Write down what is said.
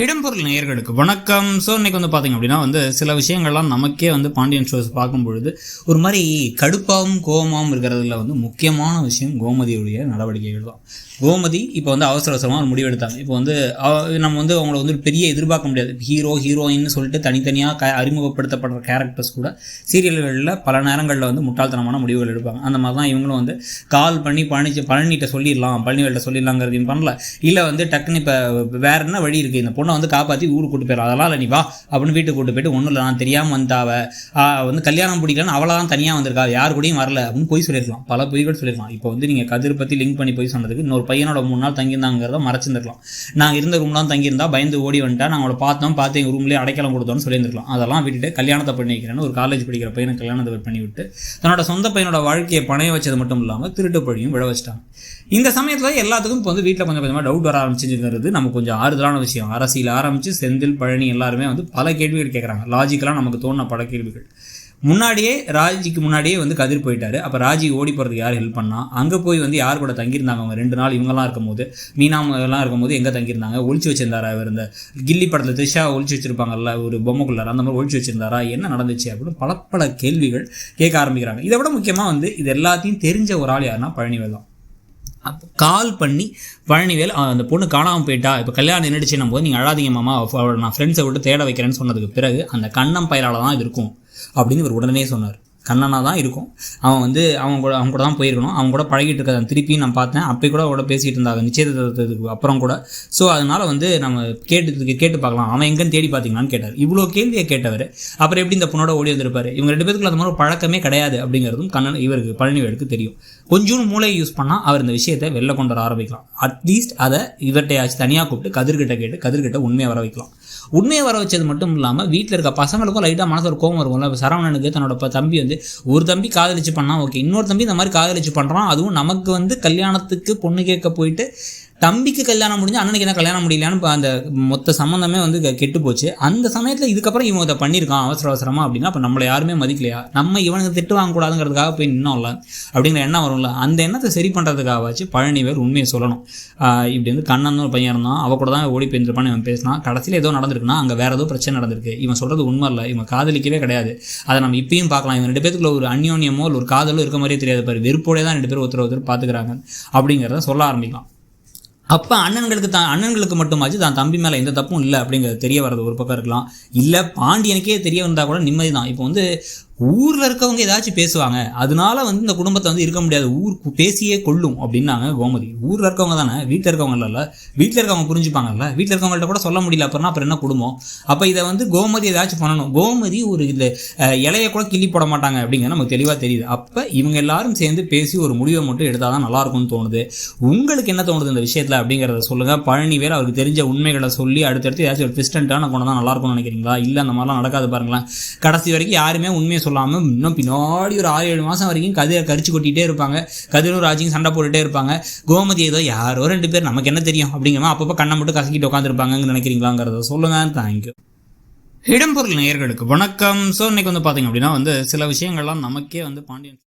இடம்பொருள் நேயர்களுக்கு வணக்கம். ஸோ இன்னைக்கு பார்த்தீங்க அப்படின்னா சில விஷயங்கள்லாம் நமக்கே பாண்டியன் ஷோஸ் பார்க்கும் பொழுது ஒரு மாதிரி கடுப்பாகவும் கோபமாகவும் இருக்கிறதுல முக்கியமான விஷயம் கோமதியுடைய நடவடிக்கைகள் தான். கோமதி இப்போ அவசர அவசரமாக ஒரு முடிவு எடுத்தாங்க. இப்போ நம்ம அவங்கள பெரிய எதிர்பார்க்க முடியாது. ஹீரோயின்னு சொல்லிட்டு தனித்தனியாக அறிமுகப்படுத்தப்படுற கேரக்டர்ஸ் கூட சீரியல்களில் பல நேரங்களில் முட்டாள்தனமான முடிவுகள் எடுப்பாங்க. அந்த மாதிரி தான் இவங்களும் கால் பண்ணி பழனிகிட்ட சொல்லிடலாம், பழனிவேல்கிட்ட சொல்லிடலாங்கிறதையும் பண்ணல. இல்லை டக்குன்னு இப்போ வேற என்ன வழி இருக்குது, இந்த பொண்ணை காப்பாற்றி ஊருக்கு கூட்டு போயிடலாம், அதெல்லாம் இல்லை நீ வா அப்படின்னு வீட்டுக்கு கூட்டு போயிட்டு ஒன்றும் இல்லை நான் தெரியாமல் வந்தாவ கல்யாணம் பிடிக்கலன்னு அவளாம் தனியாக வந்திருக்கா, யார் கூடயும் வரல அப்படின்னு போய் சொல்லியிருக்கலாம். பல பொய்கள் சொல்லியிருக்கலாம். இப்போ நீங்கள் கதிர் பற்றி லிங்க் பண்ணி போய் சொன்னதுக்கு இன்னொரு பையனோட 3 நாள் தங்கியிருந்தாங்கிறத மறைச்சிருந்துருக்கலாம். நாங்கள் இருந்த ரூம்லாம் தங்கியிருந்தா பயந்து ஓடி வந்துட்டா, நாங்கள் பார்த்து எங்கள் ரூம்லேயே அடைக்கலம் கொடுத்தோன்னு சொல்லியிருந்துருக்கலாம். அதெல்லாம் விட்டுட்டு கல்யாணத்தை பண்ணி வைக்கிறேன்னு ஒரு காலேஜ் படிக்கிற பையனை கல்யாணத்தை பண்ணி விட்டு தன்னோட சொந்த பையனோட வாழ்க்கையை பணைய வச்சது மட்டும் இல்லாமல் திருட்டு பழியும் விழ வச்சிட்டாங்க. இந்த சமயத்தில் எல்லாத்துக்கும் இப்போ வீட்டில் கொஞ்சம் கொஞ்சமாக டவுட் வர ஆரம்பிச்சுங்கிறது நம்ம கொஞ்சம் ஆறுதலான விஷயம். அரசியல் ஆரம்பித்து செந்தில் பழனி எல்லாருமே பல கேள்விகள் கேட்குறாங்க. லாஜிக்கலாக நமக்கு தோணுன பல கேள்விகள். ராஜிக்கு முன்னாடியே கதிர் போயிட்டாரு. அப்போ ராஜி ஓடி போகிறதுக்கு யார் ஹெல்ப் பண்ணா? அங்கே போய் யார் கூட தங்கியிருந்தாங்க? அவங்க 2 நாள் இவங்கெல்லாம் இருக்கும்போது, மீனாமெல்லாம் இருக்கும்போது எங்கே தங்கியிருந்தாங்க? ஒழிச்சு வச்சிருந்தாரா? அவர் இந்த கில்லி படத்தில் த்ரிஷா ஒழிச்சு வச்சிருப்பாங்கல்ல ஒரு பொம்மைக்குள்ளார, அந்த மாதிரி ஒழிச்சு வச்சிருந்தாரா? என்ன நடந்துச்சு அப்படின்னு பல கேள்விகள் கேட்க ஆரம்பிக்கிறாங்க. இதை விட முக்கியமாக இது எல்லாத்தையும் தெரிஞ்ச ஒரு ஆள் யாருன்னா பழனிவேல் தான். அப்போ கால் பண்ணி பழனிவேல் அந்த பொண்ணு காணாமல் போயிட்டா, இப்போ கல்யாணம் நின்றுச்சுன்னும் போது நீங்கள் அழாதீங்க மாமா, அவளை நான் ஃப்ரெண்ட்ஸை விட்டு தேட வைக்கிறேன்னு சொன்னதுக்கு பிறகு அந்த கண்ணம் பயிரால் தான் இது இருக்கும் அப்படின்னு இவர் உடனே சொன்னார். கண்ணனாக தான் இருக்கும், அவன் அவங்க கூட தான் போயிருக்கணும், அவங்க கூட பழகிட்டு இருக்காது. திருப்பி நான் பார்த்தேன், அப்போ கூட பேசிகிட்டு இருந்தாங்க நிச்சயத்துக்கு அப்புறம் கூட. ஸோ அதனால் நம்ம கேட்டு பார்க்கலாம், அவன் எங்கன்னு தேடி பார்த்தீங்களான்னு கேட்டார். இவ்வளோ கேள்வியை கேட்டவர் அப்புறம் எப்படி இந்த பொண்ணோட ஓடி வந்திருப்பார்? இவங்க 2 பேருக்குள்ள அந்த மாதிரி பழக்கமே கிடையாது அப்படிங்கிறதும் இவருக்கு பழனிவேலுக்கு தெரியும். கொஞ்சம் மூளையை யூஸ் பண்ணால் அவர் இந்த விஷயத்தை வெளில கொண்டு வர ஆரம்பிக்கலாம். அட்லீஸ்ட் அதை இவர்கிட்டையாச்சு தனியாக கூப்பிட்டு கதிர்கிட்ட உண்மையை வர வைக்கலாம். உண்மையை வர வச்சது மட்டும் இல்லாமல் வீட்டில் இருக்க பசங்களுக்கும் லைட்டாக மனசு ஒரு கோவம் வரும்ல. சரவணனுக்கு தன்னோட தம்பி ஒரு தம்பி காதலிச்சு பண்ணால் ஓகே, இன்னொரு தம்பி இந்த மாதிரி காதலிச்சு பண்ணுறான், அதுவும் நமக்கு கல்யாணத்துக்கு பொண்ணு கேட்க போயிட்டு தம்பிக்கு கல்யாணம் முடிஞ்சு அண்ணனுக்கு என்ன கல்யாணம் முடியலான்னு அந்த மொத்த சம்மந்தமே கெட்டு போச்சு. அந்த சமயத்தில் இதுக்கப்புறம் இவன் இதை பண்ணியிருக்கான் அவசரமாக அப்படின்னா அப்போ நம்மளை யாருமே மதிக்கலையா? நம்ம இவனுக்கு திட்டு வாங்கக்கூடாதுங்கிறதுக்காக போய் நின்னோம்ல அப்படிங்கிற எண்ணம் வரும்ல. அந்த எண்ணத்தை சரி பண்ணுறதுக்காகவாச்சு பழனிவேல் உண்மையை சொல்லணும். இப்படி கண்ணன் ஒரு பையன் இருந்தான், அவ கூட தான் ஓடி போயிருப்பான்னு இவன் பேசினா, கடைசியில் ஏதோ நடந்திருக்குன்னா அங்கே வேறு ஏதோ பிரச்சனை நடந்திருக்கு. இவன் சொல்கிறது உண்மை இல்லை, இவன் காதலிக்கவே கிடையாது. அதை நம்ம இப்பயும் பார்க்கலாம். இவன் 2 பேருக்குள்ள ஒரு அந்யோன்யமோ ஒரு காதலோ இருக்க மாதிரியே தெரியாது பாரு, வெறுப்போடே தான் 2 பேரும் ஒருத்தர் பார்த்துக்கிறாங்க அப்படிங்கிறத சொல்ல ஆரம்பிக்கலாம். அப்போ அண்ணன்களுக்கு மட்டுமாச்சு தான் தம்பி மேலே எந்த தப்பும் இல்லை அப்படிங்கிறது தெரிய வர்றது ஒரு பக்கம் இருக்கலாம். இல்லை பாண்டியனுக்கே தெரிய வந்தால் கூட நிம்மதி தான். இப்போ ஊரில் இருக்கவங்க ஏதாச்சும் பேசுவாங்க, அதனால இந்த குடும்பத்தை இருக்க முடியாது, ஊர் பேசியே கொள்ளும் அப்படின்னாங்க கோமதி. ஊரில் இருக்கவங்க தானே, வீட்டில் இருக்கவங்க இல்லை, வீட்டில் இருக்கவங்க புரிஞ்சுப்பாங்கல்ல, வீட்டில் இருக்கவங்கள்ட்ட கூட சொல்ல முடியல அப்புறம் என்ன குடும்பம்? அப்போ இதை கோமதி ஏதாச்சும் பண்ணணும். கோமதி ஒரு இந்த இலையை கூட கிள்ளி போட மாட்டாங்க அப்படிங்கிறது நமக்கு தெளிவாக தெரியுது. அப்போ இவங்க எல்லாரும் சேர்ந்து பேசி ஒரு முடிவை மட்டும் எடுத்தால் தான் நல்லாயிருக்கும்னு தோணுது. உங்களுக்கு என்ன தோணுது இந்த விஷயத்தில் அப்படிங்கிறத சொல்லுங்கள். பழனிவேல் அவருக்கு தெரிஞ்ச உண்மைகளை சொல்லி அடுத்தடுத்து ஏதாச்சும் ஒரு ட்விஸ்டன்ட்டான கொண்டு தான் நல்லாயிருக்கும்னு நினைக்கிறீங்களா? இல்லை அந்த மாதிரிலாம் நடக்காது பாருங்களேன். கடைசி வரைக்கும் யாருமே உண்மையை சொல்லாமல் இன்னும் பின்னாடி ஒரு 6-7 மாதம் வரைக்கும் கதிரை கரிச்சு கொட்டிகிட்டே இருப்பாங்க. கதிரும் ராஜியும் சண்டை போட்டுகிட்டே இருப்பாங்க. கோமதி ஏதோ யாரோ 2 பேர் நமக்கு என்ன தெரியும் அப்படிங்கிற அப்பப்போ கண்ணை மட்டும் கசக்கிட்டு உட்காந்துருப்பாங்கன்னு நினைக்கிறீங்களாங்கிறத சொல்லுங்கள். தேங்க்யூ. இடம்பொருள் நேயர்களுக்கு வணக்கம். ஸோ இன்னைக்கு பார்த்தீங்க அப்படின்னா சில விஷயங்கள்லாம் நமக்கே பாண்டியன்